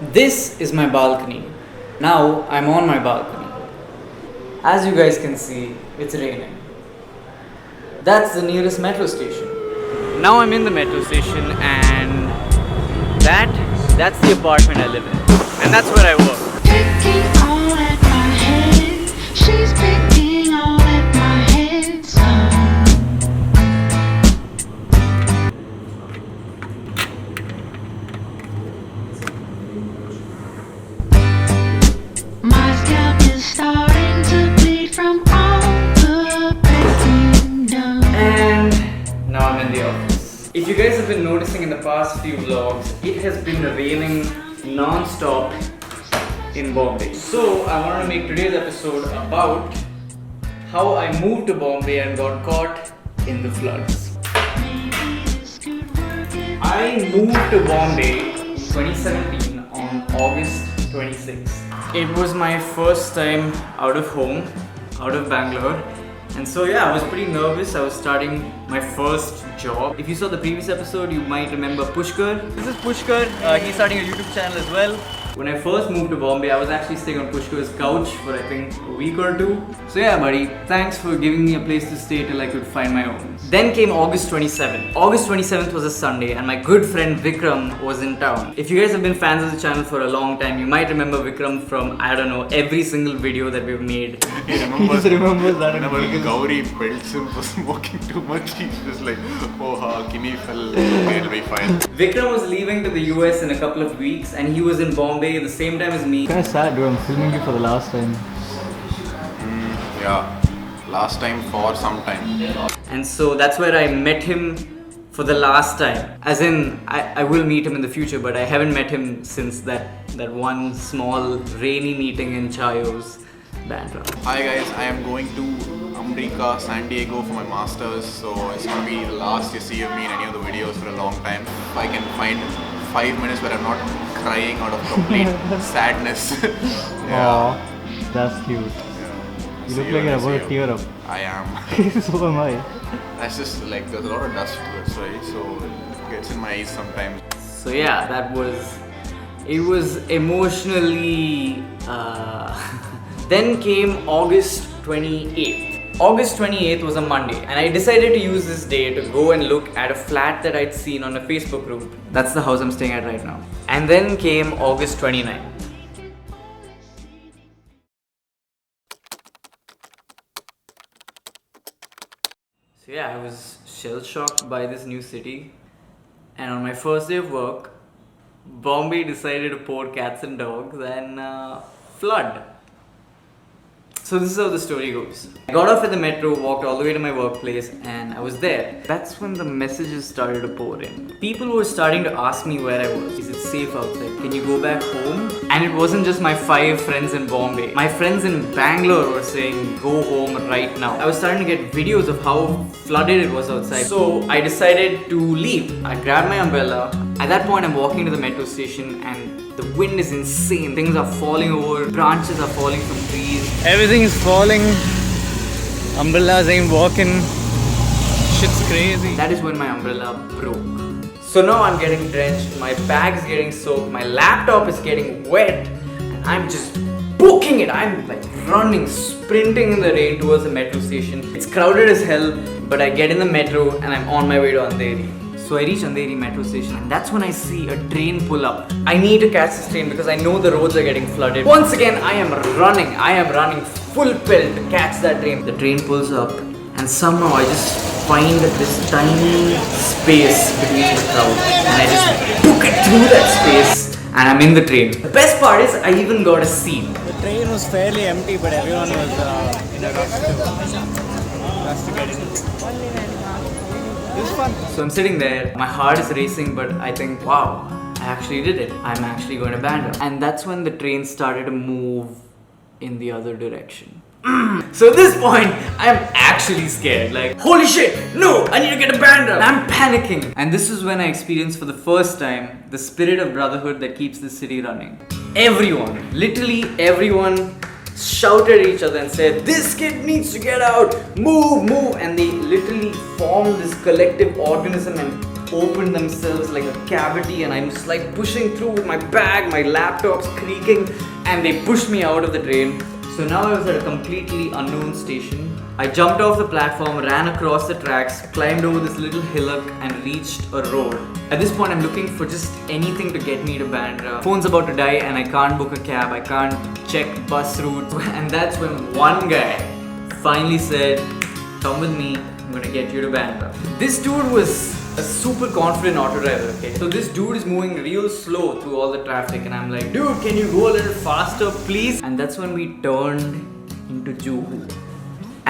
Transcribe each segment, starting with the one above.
This is my balcony. Now I'm on my balcony. As you guys can see, it's raining. That's the nearest metro station. Now I'm in the metro station and that's the apartment I live in. And that's where I work. Picking all at my head. She's picking all at my head. My scalp is starting to bleed from all the pain done. And now I'm in the office. If you guys have been noticing in the past few vlogs, it has been raining non-stop in Bombay. So I wanted to make today's episode about how I moved to Bombay and got caught in the floods. I moved to Bombay in 2017 on August 26th. It was my first time out of home, out of Bangalore. And so yeah, I was pretty nervous. I was starting my first job. If you saw the previous episode, you might remember Pushkar. This is Pushkar. He's starting a YouTube channel as well. When I first moved to Bombay, I was actually staying on Pushkar's couch for I think a week or two. So yeah buddy, thanks for giving me a place to stay till I could find my own. Then came August 27th. August 27th was a Sunday and my good friend Vikram was in town. If you guys have been fans of the channel for a long time, you might remember Vikram from, I don't know, every single video that we've made. He just remembers that whenever Gauri belts him for smoking too much, he's just like, oh ha, Kini fell, okay, it'll be fine. Vikram was leaving to the US in a couple of weeks and he was in Bombay at the same time as me. Kind of sad, dude. I'm filming you for the last time. Yeah, last time for some time. And so that's where I met him for the last time. As in, I will meet him in the future, but I haven't met him since that one small rainy meeting in Chayo's Bandra. Hi guys, I am going to America, San Diego for my masters, so it's gonna be the last you see of me in any of the videos for a long time. If I can find 5 minutes where I'm not crying out of complete sadness. Aww, that's cute. Yeah. You look like you're about to tear up. I am. So am I. That's just like there's a lot of dust to it, right? So it gets in my eyes sometimes. So yeah, it was emotionally... Then came August 28th. August 28th was a Monday and I decided to use this day to go and look at a flat that I'd seen on a Facebook group. That's the house I'm staying at right now. And then came August 29th. So yeah, I was shell-shocked by this new city. And on my first day of work, Bombay decided to pour cats and dogs and flood. So this is how the story goes. I got off at the metro, walked all the way to my workplace and I was there. That's when the messages started to pour in. People were starting to ask me where I was. Is it safe outside? Can you go back home? And it wasn't just my 5 friends in Bombay. My friends in Bangalore were saying, go home right now. I was starting to get videos of how flooded it was outside. So I decided to leave. I grabbed my umbrella. At that point I'm walking to the metro station and the wind is insane. Things are falling over, branches are falling from trees. Everything is falling. Umbrellas ain't walking. Shit's crazy. That is when my umbrella broke. So now I'm getting drenched, my bag's getting soaked, my laptop is getting wet, and I'm just booking it. I'm like running, sprinting in the rain towards the metro station. It's crowded as hell, but I get in the metro and I'm on my way to Andheri. So I reach Andheri metro station and that's when I see a train pull up. I need to catch this train because I know the roads are getting flooded. Once again, I am running full pelt to catch that train. The train pulls up and somehow I just find this tiny space between the crowd and I just book it through that space and I'm in the train. The best part is I even got a seat. The train was fairly empty, but everyone was in a rush to get in. It was fun. So I'm sitting there, my heart is racing, but I think, wow, I actually did it. I'm actually going to Bandra. And that's when the train started to move in the other direction. So at this point, I'm actually scared. Like, holy shit, no, I need to get to Bandra. I'm panicking. And this is when I experienced for the first time the spirit of brotherhood that keeps this city running. Everyone, literally everyone shouted at each other and said, this kid needs to get out, move, move. And they literally formed this collective organism and opened themselves like a cavity, and I'm just like pushing through with my bag, my laptop's creaking, and they pushed me out of the train. So now I was at a completely unknown station. I jumped off the platform, ran across the tracks, climbed over this little hillock and reached a road. At this point I'm looking for just anything to get me to Bandra. Phone's about to die and I can't book a cab, I can't check bus route. And that's when one guy finally said, "Come with me, I'm gonna get you to Bandra." This dude was a super confident auto driver, okay? So this dude is moving real slow through all the traffic and I'm like, "Dude, can you go a little faster, please?" And that's when we turned into Juhu.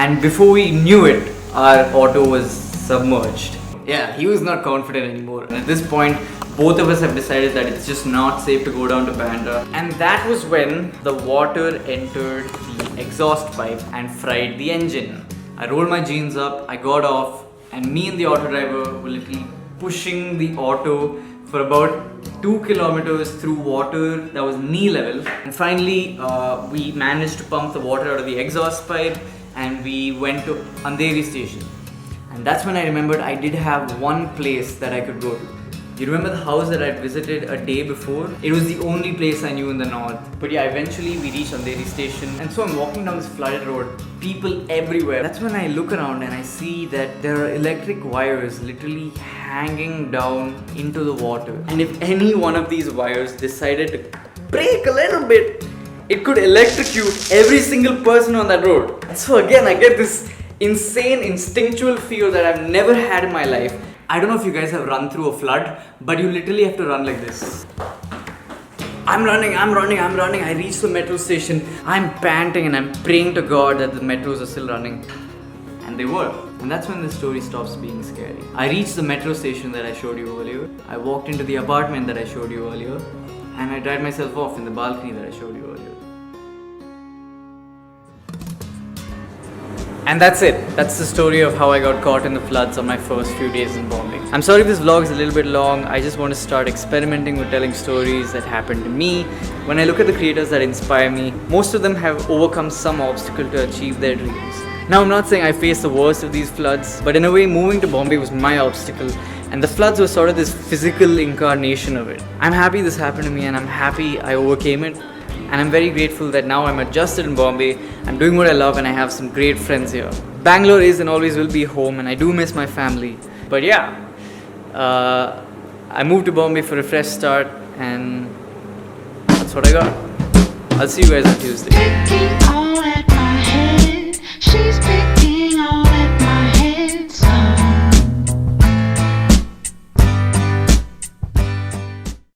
And before we knew it, our auto was submerged. Yeah, he was not confident anymore. And at this point, both of us have decided that it's just not safe to go down to Bandra. And that was when the water entered the exhaust pipe and fried the engine. I rolled my jeans up, I got off, and me and the auto driver were literally pushing the auto for about 2 kilometers through water that was knee level. And finally, we managed to pump the water out of the exhaust pipe and we went to Andheri station. And that's when I remembered I did have one place that I could go to. You remember the house that I'd visited a day before? It was the only place I knew in the north. But yeah, eventually we reached Andheri station. And so I'm walking down this flooded road, people everywhere. That's when I look around and I see that there are electric wires literally hanging down into the water. And if any one of these wires decided to break a little bit, it could electrocute every single person on that road. So again, I get this insane instinctual fear that I've never had in my life. I don't know if you guys have run through a flood, but you literally have to run like this. I'm running. I reach the metro station. I'm panting and I'm praying to God that the metros are still running. And they were. And that's when the story stops being scary. I reached the metro station that I showed you earlier. I walked into the apartment that I showed you earlier. And I dried myself off in the balcony that I showed you earlier. And that's it. That's the story of how I got caught in the floods on my first few days in Bombay. I'm sorry if this vlog is a little bit long. I just want to start experimenting with telling stories that happened to me. When I look at the creators that inspire me, most of them have overcome some obstacle to achieve their dreams. Now I'm not saying I faced the worst of these floods, but in a way moving to Bombay was my obstacle and the floods were sort of this physical incarnation of it. I'm happy this happened to me and I'm happy I overcame it. And I'm very grateful that now I'm adjusted in Bombay, I'm doing what I love and I have some great friends here. Bangalore is and always will be home and I do miss my family. But yeah, I moved to Bombay for a fresh start and that's what I got. I'll see you guys on Tuesday. Picking all at my head. She's picking